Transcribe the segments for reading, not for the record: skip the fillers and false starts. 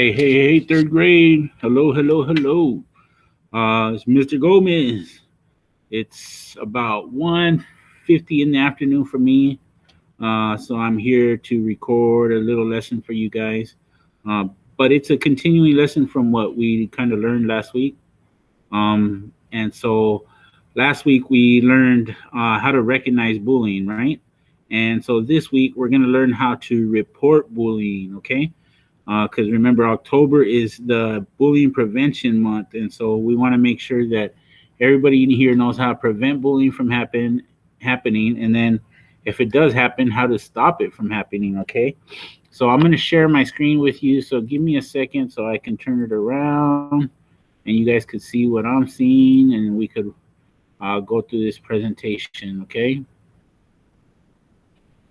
Hey, third grade. Hello. It's Mr. Gomez. It's about 1:50 in the afternoon for me. So I'm here to record a little lesson for you guys. Uh, but it's a continuing lesson from what we kind of learned last week. And so last week we learned how to recognize bullying, right? And so this week we're going to learn how to report bullying, okay? Because remember, October is the bullying prevention month, and so we want to make sure that everybody in here knows how to prevent bullying from happening, and then if it does happen, how to stop it from happening. Okay, so I'm going to share my screen with you. So give me a second so I can turn it around, and you guys could see what I'm seeing, and we could go through this presentation. Okay,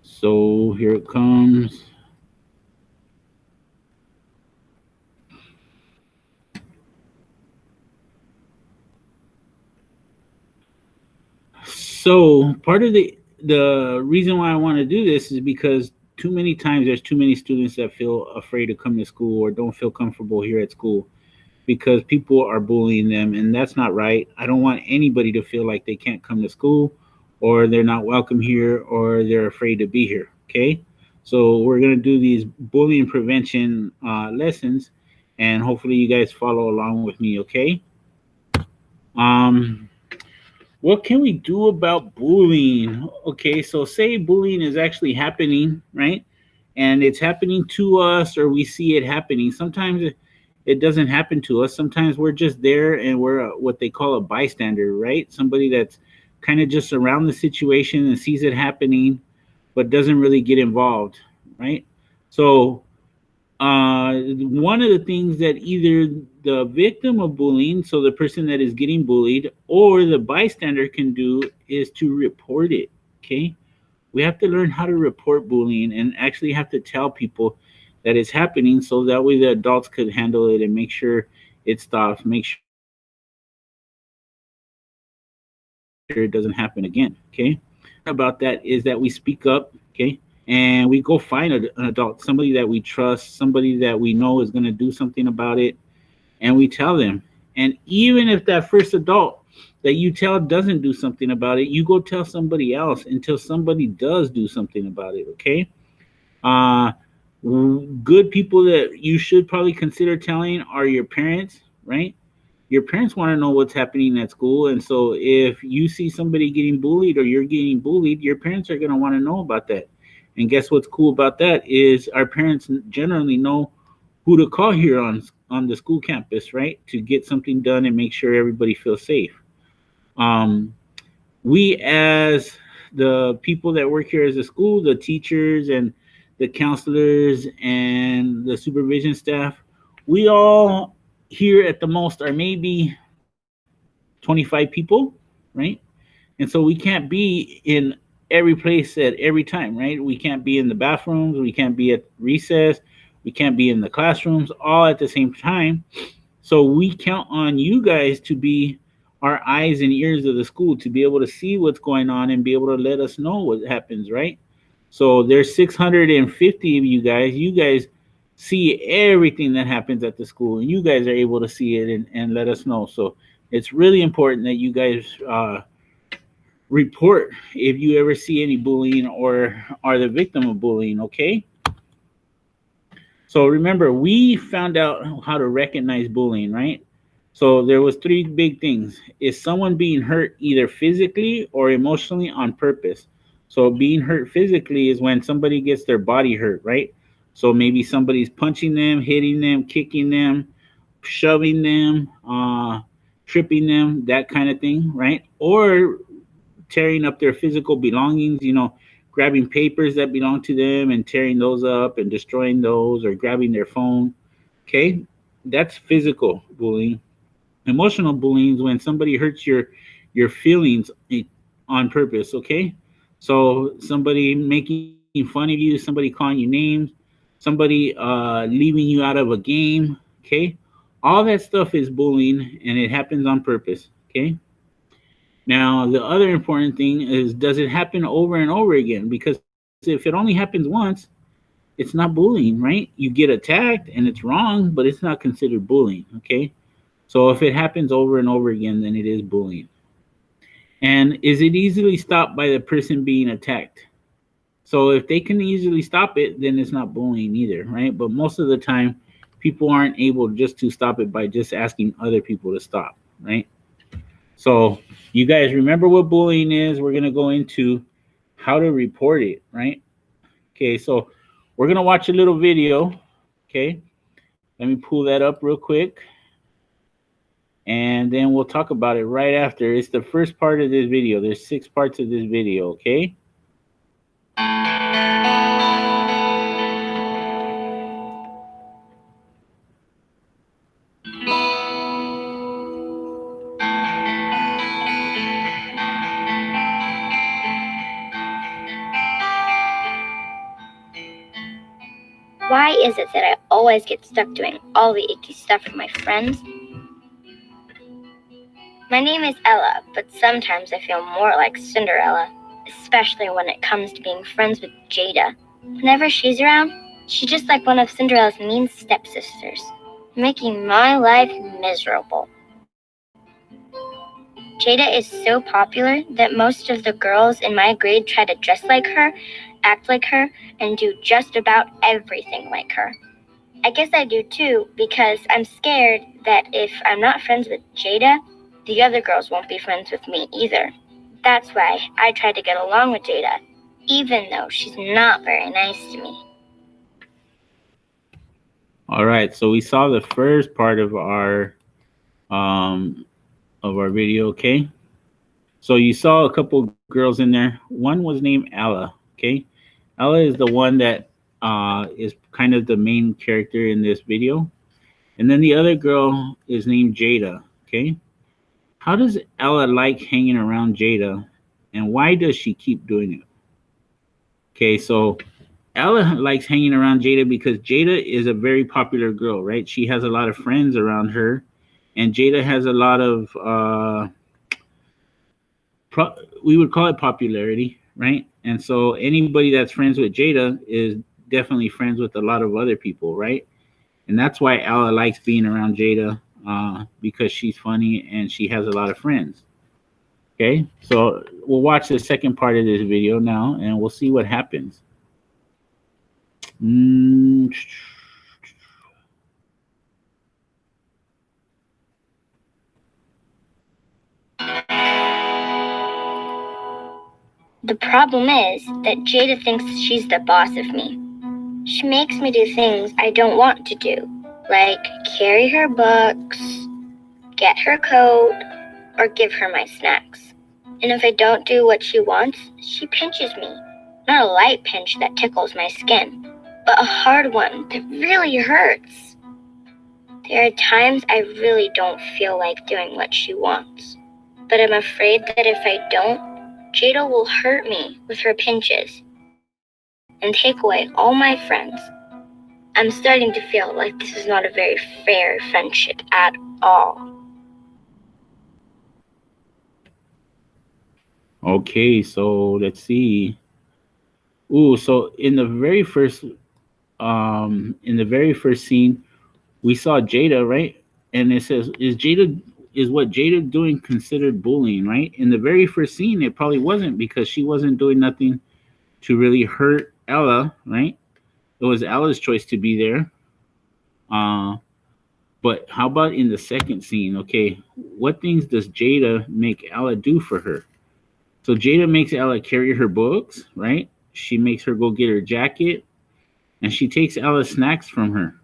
so here it comes. So part of the reason why I want to do this is because too many times there's too many students that feel afraid to come to school or don't feel comfortable here at school because people are bullying them, and that's not right. I don't want anybody to feel like they can't come to school or they're not welcome here or they're afraid to be here. Okay, so we're gonna do these bullying prevention lessons, and hopefully you guys follow along with me. Okay. Um, what can we do about bullying? Okay, so say bullying is actually happening, right? And it's happening to us, or we see it happening. Sometimes it doesn't happen to us. Sometimes we're just there and we're what they call a bystander, right? Somebody that's kind of just around the situation and sees it happening, but doesn't really get involved, right? So one of the things that either the victim of bullying, so the person that is getting bullied, or the bystander can do is to report it. Okay, we have to learn how to report bullying and actually have to tell people that it's happening, so that way the adults could handle it and make sure it stops, make sure it doesn't happen again. Okay, so the first thing about that is that we speak up. Okay, and we go find an adult, somebody that we trust, somebody that we know is going to do something about it, and we tell them. And even if that first adult that you tell doesn't do something about it, you go tell somebody else until somebody does do something about it. Okay. uh Good people that you should probably consider telling are your parents, right? Your parents want to know what's happening at school, and so if you see somebody getting bullied or you're getting bullied, your parents are going to want to know about that. And guess what's cool about that is our parents generally know who to call here on the school campus, right, to get something done and make sure everybody feels safe. um, we as the people that work here as a school, the teachers and the counselors and the supervision staff, we all here at the most are maybe 25 people, right? And so we can't be in every place at every time, right? We can't be in the bathrooms, we can't be at recess, we can't be in the classrooms all at the same time. So we count on you guys to be our eyes and ears of the school, to be able to see what's going on and be able to let us know what happens, right? So there's 650 of you guys. You guys see everything that happens at the school, and you guys are able to see it and let us know. So it's really important that you guys report if you ever see any bullying or are the victim of bullying, okay? So remember, we found out how to recognize bullying, right? So there was three big things. Is someone being hurt either physically or emotionally on purpose? So being hurt physically is when somebody gets their body hurt, right? So maybe somebody's punching them, hitting them, kicking them, shoving them, tripping them, that kind of thing, right? Or tearing up their physical belongings, grabbing papers that belong to them and tearing those up and destroying those, or grabbing their phone. Okay, that's physical bullying. Emotional bullying is when somebody hurts your feelings on purpose. Okay, so somebody making fun of you, somebody calling you names, somebody leaving you out of a game. Okay, all that stuff is bullying, and it happens on purpose. Okay. Now, the other important thing is, does it happen over and over again? Because if it only happens once, it's it's not bullying, right? You get attacked and it's wrong, but it's not considered bullying, okay? So if it happens over and over again, then it is bullying. And is it easily stopped by the person being attacked? So if they can easily stop it, then it's not bullying either, right? But most of the time, people aren't able just to stop it by just asking other people to stop, right? So you guys remember what bullying is. We're going to go into how to report it, right? Okay, so we're going to watch a little video, okay? Let me pull that up real quick. And then we'll talk about it right after. It's the first part of this video. There's 6 parts of this video, okay? Why is it that I always get stuck doing all the icky stuff with my friends? My name is Ella, but sometimes I feel more like Cinderella, especially when it comes to being friends with Jada. Whenever she's around, she's just like one of Cinderella's mean stepsisters, making my life miserable. Jada is so popular that most of the girls in my grade try to dress like her, act like her, and do just about everything like her. I guess I do too, because I'm scared that if I'm not friends with Jada, the other girls won't be friends with me either. That's why I try to get along with Jada, even though she's not very nice to me. All right, so we saw the first part of our video, okay? So you saw a couple girls in there. One was named Ella, okay? Ella is the one that is kind of the main character in this video. And then the other girl is named Jada, okay? How does Ella like hanging around Jada, and why does she keep doing it? Okay, so Ella likes hanging around Jada because Jada is a very popular girl, right? She has a lot of friends around her, and Jada has a lot of we would call it popularity, right? And so anybody that's friends with Jada is definitely friends with a lot of other people, right? And that's why Ella likes being around Jada, because she's funny and she has a lot of friends. Okay, so we'll watch the second part of this video now, and we'll see what happens. The problem is that Jada thinks she's the boss of me. She makes me do things I don't want to do, like carry her books, get her coat, or give her my snacks. And if I don't do what she wants, she pinches me. Not a light pinch that tickles my skin, but a hard one that really hurts. There are times I really don't feel like doing what she wants, but I'm afraid that if I don't, Jada will hurt me with her pinches and take away all my friends. I'm starting to feel like this is not a very fair friendship at all. Okay, so let's see. Ooh, so in the very first scene, we saw Jada, right? And it says, is what Jada doing considered bullying, right? In the very first scene, it probably wasn't, because she wasn't doing nothing to really hurt Ella, right? It was Ella's choice to be there. But how about in the second scene? Okay, what things does Jada make Ella do for her? So Jada makes Ella carry her books, right? She makes her go get her jacket, and she takes Ella snacks from her.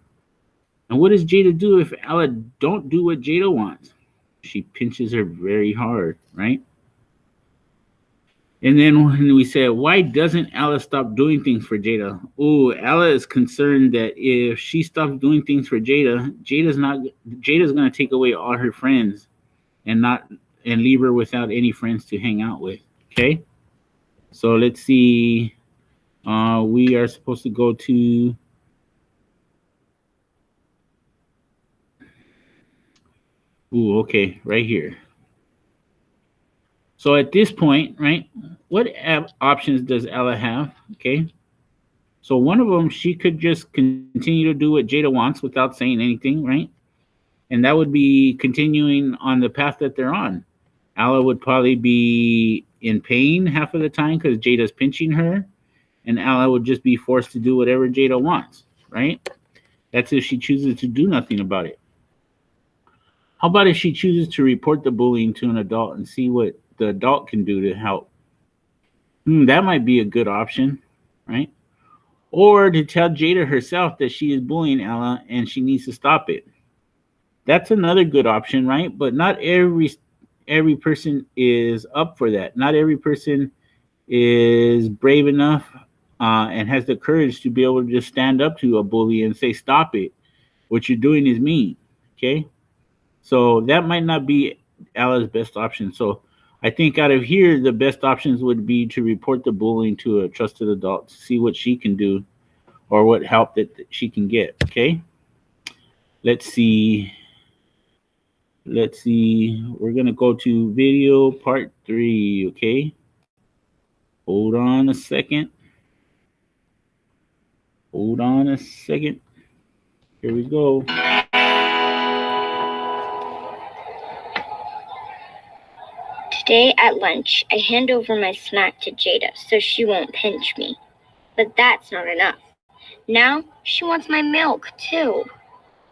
And what does Jada do if Ella don't do what Jada wants? She pinches her very hard, right? And then when we said, why doesn't Ella stop doing things for Jada? Oh, Ella is concerned that if she stops doing things for Jada, Jada's gonna take away all her friends and leave her without any friends to hang out with. Okay, so let's see. We are supposed to go to. Ooh, okay, right here. So at this point, right, what options does Ella have? Okay, So one of them, she could just continue to do what Jada wants without saying anything, right? And that would be continuing on the path that they're on. Alla would probably be in pain half of the time because Jada's pinching her, and Alla would just be forced to do whatever Jada wants, right? That's if she chooses to do nothing about it. How about if she chooses to report the bullying to an adult and see what the adult can do to help? That might be a good option, right? Or to tell Jada herself that she is bullying Ella and she needs to stop it. That's another good option, right? But not every person is up for that. Not every person is brave enough and has the courage to be able to just stand up to a bully and say, "Stop it! What you're doing is mean." Okay, so that might not be Ella's best option. So I think out of here, the best options would be to report the bullying to a trusted adult to see what she can do or what help that she can get. Okay, let's see. Let's see. We're gonna go to video part 3. Okay, hold on a second. Hold on a second. Here we go. Today at lunch, I hand over my snack to Jada so she won't pinch me. But that's not enough. Now she wants my milk too.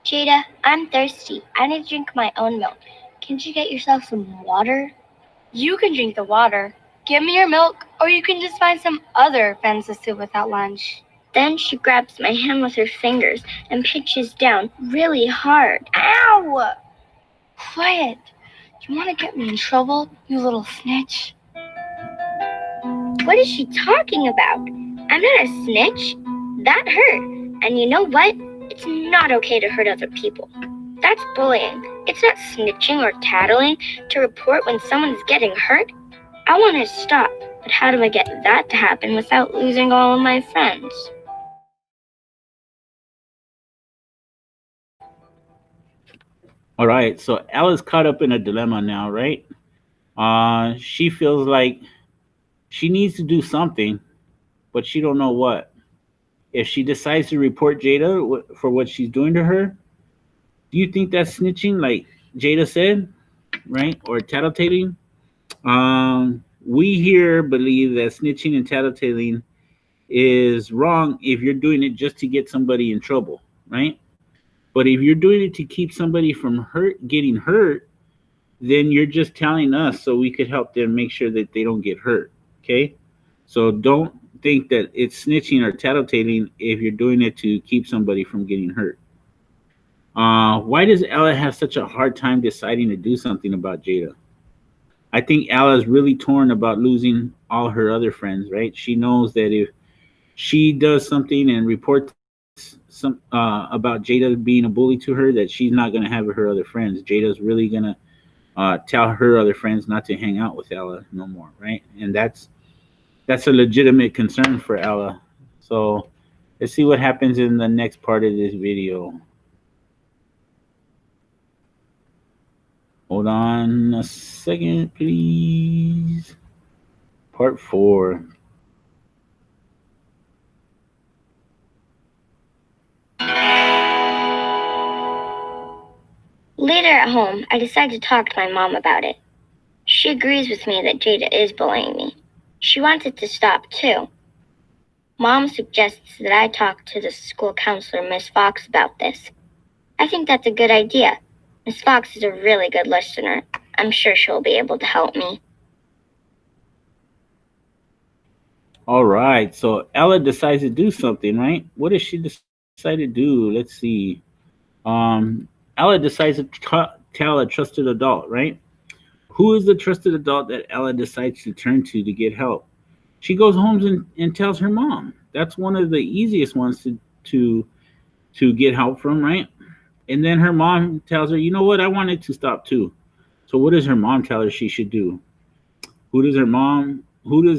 Jada, I'm thirsty. I need to drink my own milk. Can't you get yourself some water? You can drink the water. Give me your milk, or you can just find some other friends to sit with at lunch. Then she grabs my hand with her fingers and pinches down really hard. Ow! Quiet. You want to get me in trouble, you little snitch? What is she talking about? I'm not a snitch. That hurt. And you know what? It's not okay to hurt other people. That's bullying. It's not snitching or tattling to report when someone is getting hurt. I want to stop, but how do I get that to happen without losing all of my friends? All right, so Ella's caught up in a dilemma now, right? She feels like she needs to do something, but she don't know what. If she decides to report Jada for what she's doing to her, do you think that's snitching, like Jada said, right, or tattletaling? We here believe that snitching and tattletaling is wrong if you're doing it just to get somebody in trouble, right? But if you're doing it to keep somebody from getting hurt, then you're just telling us so we could help them make sure that they don't get hurt. Okay? So don't think that it's snitching or tattletaling if you're doing it to keep somebody from getting hurt. Why does Ella have such a hard time deciding to do something about Jada? I think Ella is really torn about losing all her other friends, right? She knows that if she does something and reports about Jada being a bully to her, that she's not going to have her other friends. Jada's really going to tell her other friends not to hang out with Ella no more, right? And that's a legitimate concern for Ella. So let's see what happens in the next part of this video. Hold on a second, please. Part 4. Later at home, I decide to talk to my mom about it. She agrees with me that Jada is bullying me. She wants it to stop too. Mom suggests that I talk to the school counselor, Miss Fox, about this. I think that's a good idea. Miss Fox is a really good listener. I'm sure she'll be able to help me. All right, so Ella decides to do something, right? What does she decide to do? Let's see. Ella decides to tell a trusted adult, right? Who is the trusted adult that Ella decides to turn to get help? She goes home and tells her mom. That's one of the easiest ones to get help from, right? And then her mom tells her, you know what, I wanted to stop too. So what does her mom tell her she should do? Who does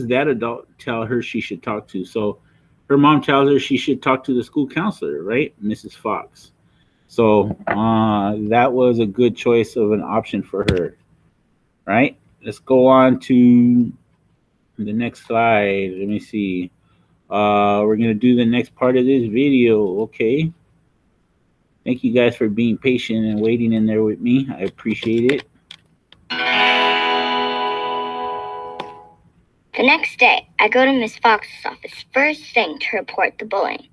that adult tell her she should talk to? So her mom tells her she should talk to the school counselor, right? Mrs. Fox. So that was a good choice of an option for her, right? Let's go on to the next slide. Let me see. We're gonna do the next part of this video. Okay. Thank you guys for being patient and waiting in there with me. I appreciate it. The next day, I go to Miss Fox's office first thing to report the bullying.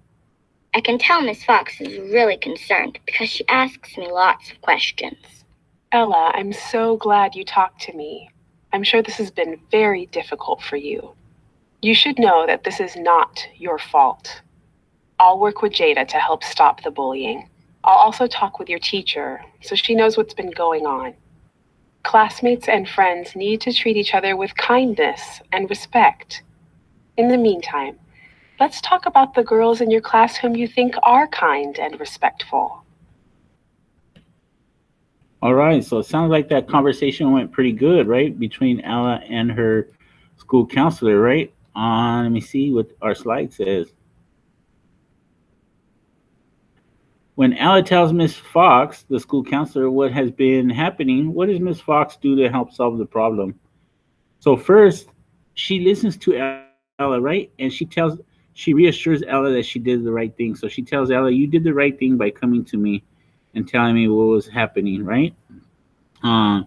I can tell Miss Fox is really concerned because she asks me lots of questions. Ella, I'm so glad you talked to me. I'm sure this has been very difficult for you. You should know that this is not your fault. I'll work with Jada to help stop the bullying. I'll also talk with your teacher so she knows what's been going on. Classmates and friends need to treat each other with kindness and respect. In the meantime, let's talk about the girls in your class whom you think are kind and respectful. All right, so it sounds like that conversation went pretty good, right? Between Ella and her school counselor, right? Let me see what our slide says. When Ella tells Miss Fox, the school counselor, what has been happening, what does Miss Fox do to help solve the problem? So first, she listens to Ella, right? And she reassures Ella that she did the right thing. So she tells Ella, "You did the right thing by coming to me and telling me what was happening," right? Uh,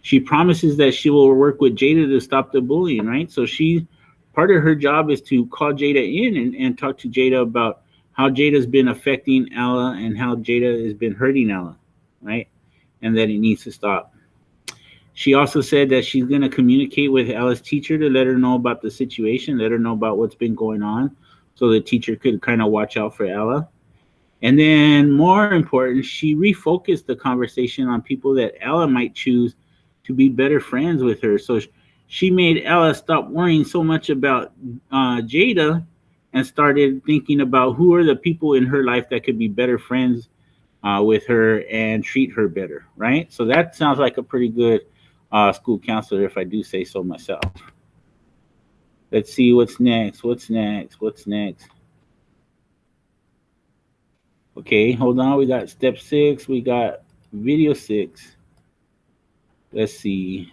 she promises that she will work with Jada to stop the bullying, right? So she part of her job is to call Jada in and talk to Jada about how Jada's been affecting Ella and how Jada has been hurting Ella, right? And that it needs to stop. She also said that she's going to communicate with Ella's teacher to let her know about the situation, let her know about what's been going on, so the teacher could kind of watch out for Ella. And then, more important, she refocused the conversation on people that Ella might choose to be better friends with her. So she made Ella stop worrying so much about Jada and started thinking about who are the people in her life that could be better friends with her and treat her better, right? So that sounds like a pretty good school counselor, if I do say so myself. Let's see what's next. What's next? What's next? Okay, hold on. We got step 6. We got video 6. Let's see.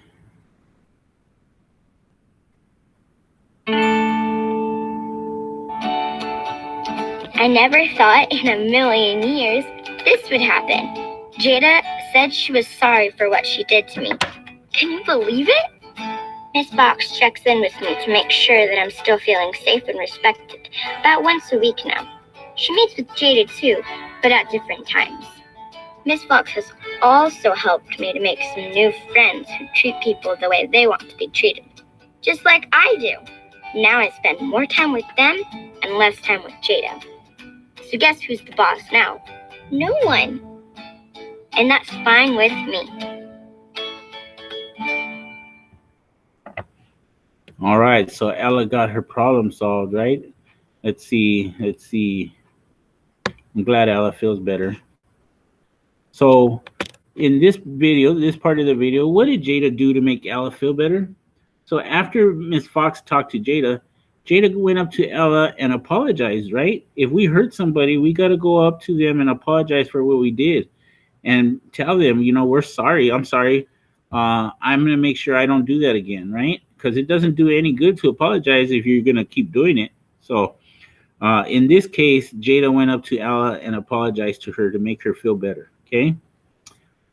I never thought in a million years this would happen. Jada said she was sorry for what she did to me. Can you believe it? Miss Fox checks in with me to make sure that I'm still feeling safe and respected about once a week now. She meets with Jada too, but at different times. Miss Fox has also helped me to make some new friends who treat people the way they want to be treated, just like I do. Now I spend more time with them and less time with Jada. So guess who's the boss now? No one. And that's fine with me. All right, so Ella got her problem solved, right? Let's see. Let's see. I'm glad Ella feels better. So, in this video, this part of the video, what did Jada do to make Ella feel better? So, after Miss Fox talked to Jada, Jada went up to Ella and apologized, right? If we hurt somebody, we got to go up to them and apologize for what we did and tell them, you know, we're sorry. I'm sorry. I'm going to make sure I don't do that again, right? Because it doesn't do any good to apologize if you're going to keep doing it. So, in this case, Jada went up to Ella and apologized to her to make her feel better. Okay.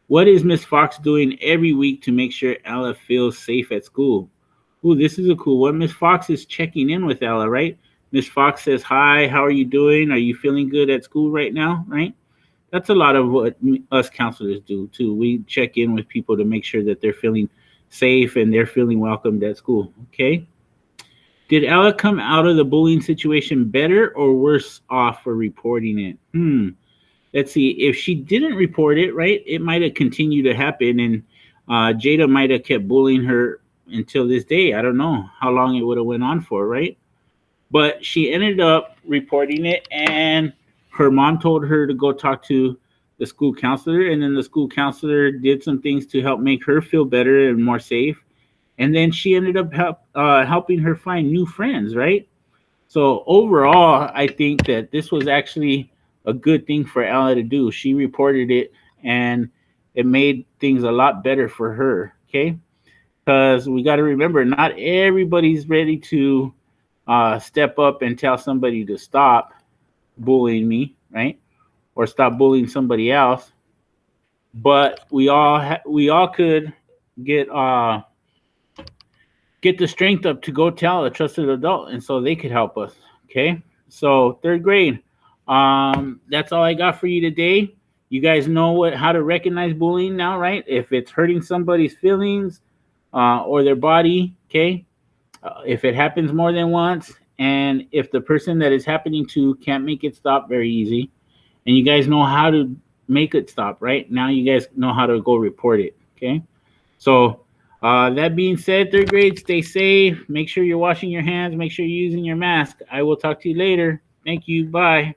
What is Miss Fox doing every week to make sure Ella feels safe at school? Ooh, this is a cool one. Miss Fox is checking in with Ella, right? Miss Fox says, "Hi, how are you doing? Are you feeling good at school right now?" Right? That's a lot of what us counselors do too. We check in with people to make sure that they're feeling safe and they're feeling welcomed at school. Okay. Did Ella come out of the bullying situation better or worse off for reporting it? Let's see. If she didn't report it, right, it might have continued to happen, and Jada might have kept bullying her until this day. I don't know how long it would have went on for, right? But she ended up reporting it, and her mom told her to go talk to the school counselor, and then the school counselor did some things to help make her feel better and more safe. And then she ended up helping her find new friends, right? So overall, I think that this was actually a good thing for Ella to do. She reported it, and it made things a lot better for her. Okay, because we got to remember, not everybody's ready to step up and tell somebody to stop bullying me, right? Or stop bullying somebody else. But we all could get get the strength up to go tell a trusted adult, and so they could help us. Okay, so third grade, that's all I got for you today. You guys know how to recognize bullying now, right? If it's hurting somebody's feelings or their body, okay. If it happens more than once, and if the person that is happening to can't make it stop very easy, and you guys know how to make it stop, right? Now you guys know how to go report it, okay? So that being said, third grade, stay safe. Make sure you're washing your hands. Make sure you're using your mask. I will talk to you later. Thank you. Bye.